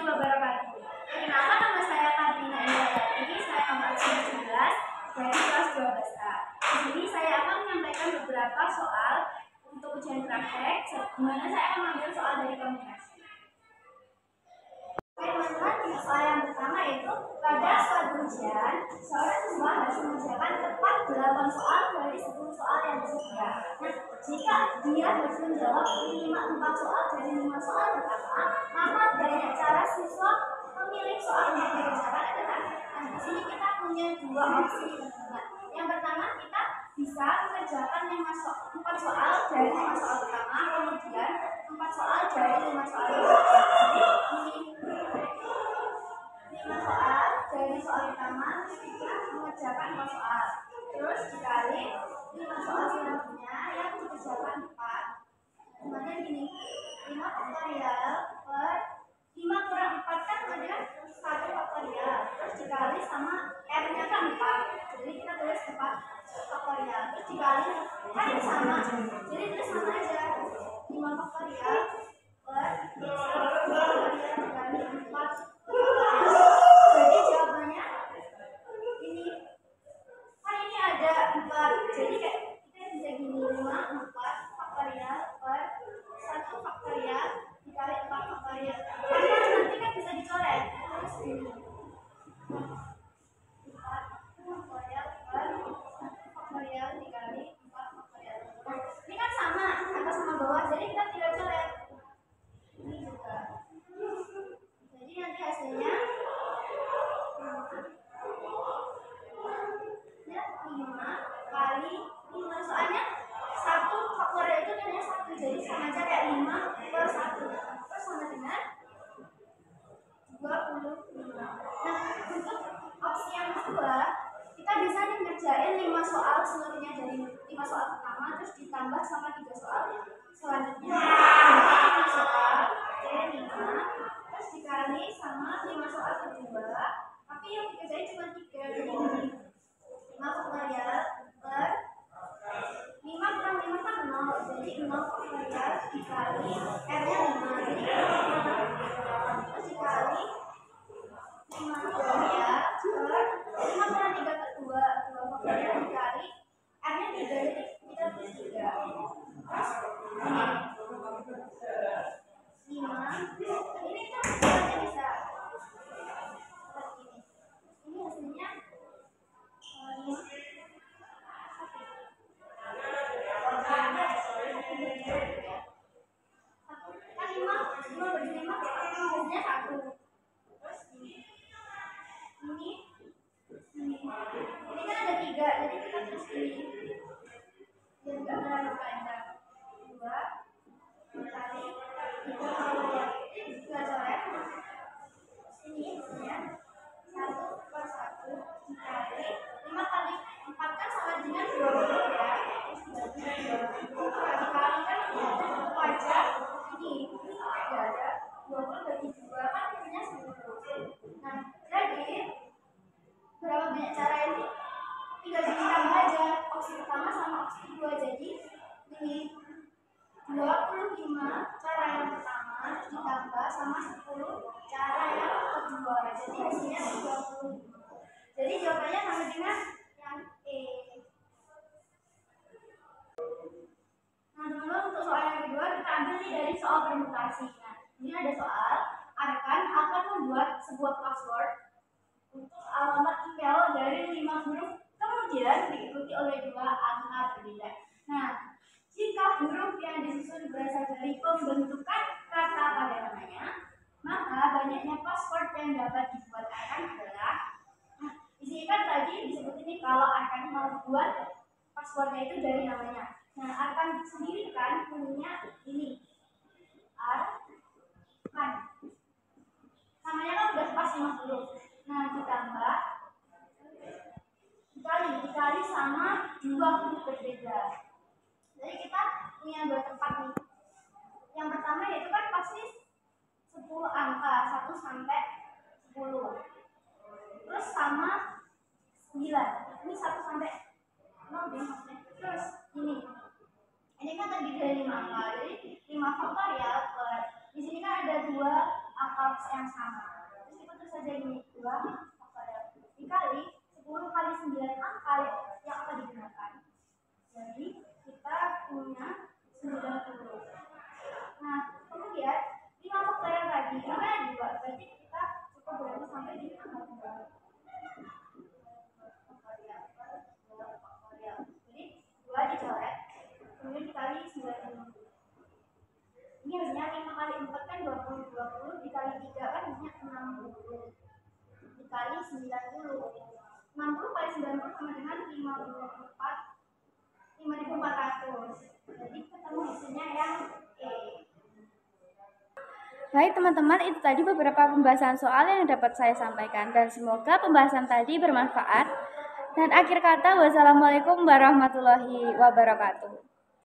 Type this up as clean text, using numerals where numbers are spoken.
wabarakatuh. Perkenalkan, nama saya Karina Indrawati, saya nomor 17 dari kelas 12A. Di sini saya akan menyampaikan beberapa soal untuk ujian praktek, di mana saya akan mengambil soal dari komunikasi. Oke teman-teman, soal yang pertama yaitu pada suatu ujian, seorang siswa harus mengerjakan tepat 8 soal dari 10 soal yang tersedia. Nah, jika dia harus menjawab minimal 4 soal dari 5 soal pertama, maka banyak cara siswa memilih soal yang dikerjakan adalah, di sini kita punya dua opsi teman-teman. Yang pertama, kita bisa mengerjakan 4 soal dari 5 soal pertama, kemudian 4 soal dari 5 soal pertama. Jadi 5 soal dari soal pertama kita mengerjakan 4 soal, terus dikali 5 soal selanjutnya yang dikerjakan 4. Kemudian gini, 5 faktorial per 5 kurang 4 kan ada 1 faktorial, terus dikali sama R-nya kan 4, jadi kita tulis 4 faktorial, terus dikali kan sama, jadi tulis sama aja 5 faktorial per 1 faktorial dikali 4. Jadi jawabannya ini, kan ini ada 4, jadi kayak kita bisa gini, 4 faktorial per 1 faktorial dikali 4 faktorial. Nanti kan bisa dicoret, terus ini 4 faktorial per 1 faktorial dikali 4 faktorial. Ini kan sama, atas sama bawah, jadi kita tidak coret. Ini juga. Jadi nanti hasilnya ya 5 kali 5, soalnya 1 faktorial itu hanya 1, jadi sama aja kayak 5 per 1, terus sama dengan 25. Nah, untuk opsi yang kedua, kita bisa ngerjain 5 soal seluruhnya dari 5 soal pertama, terus ditambah sama 3 soal selanjutnya. Jadi 5 soal D5, terus dikali sama 5 soal kedua, tapi yang dikerjain cuma 3, jadi 5 faktorial per 5 kurang 5 kan 0, jadi 0 faktorial dikali R-nya 5, jadi 0, terus dikali 5 faktorial per 5 kurang 3 ke 2 faktorial dikali R-nya 3, jadi kita tulis 3. Terus ini 5, ini kita buatnya bisa seperti ini. Ini hasilnya 25 cara yang pertama ditambah sama 10 cara yang kedua, jadi hasilnya 25. Jadi jawabannya sama dengan yang E. Nah teman-teman, untuk soal yang kedua kita ambil nih dari soal permutasi. Nah ini ada soal, Arkan akan membuat sebuah password untuk alamat email dari 5 huruf, kemudian diikuti oleh 2 angka berbeda. Nah, jika huruf yang disusun berasal dari pembentukan kata pada namanya, maka banyaknya password yang dapat dibuat Arkan adalah, nah di sini kan tadi disebut ini kalau Arkan mau buat passwordnya itu dari namanya. Nah Arkan sendiri kan punya ini Arkan, namanya kan udah pas 5 huruf. Nah ditambah dikali sama 2 huruf berbeda. Jadi kita punya 2 tempat nih. Yang pertama yaitu kan pasti 10 angka 1 sampai 10. Terus sama 9. Ini 1 sampai 0 deh maksudnya. Terus ini kan terdiri dari 5 angka. Jadi 5 faktorial per, di sini kan ada 2 angka angka yang sama. Terus kita tulis saja ini 2 faktorial dikali 10 kali 9 angka yang akan digunakan. Jadi kita punya 90. Nah, kemudian 5 faktorial tadi ini ada 2, berarti kita cukup berarti sampai di angka 2. Jadi 2 dicoret, kemudian dikali 90. Ini hasilnya 5 kali 4 kan 20, 20 dikali 3 kan hasilnya 60. Dikali 90. 60 kali 90 sama dengan 5.400. Jadi ketemu hasilnya yang E. Baik teman-teman, itu tadi beberapa pembahasan soal yang dapat saya sampaikan dan semoga pembahasan tadi bermanfaat. Dan akhir kata, wassalamualaikum warahmatullahi wabarakatuh.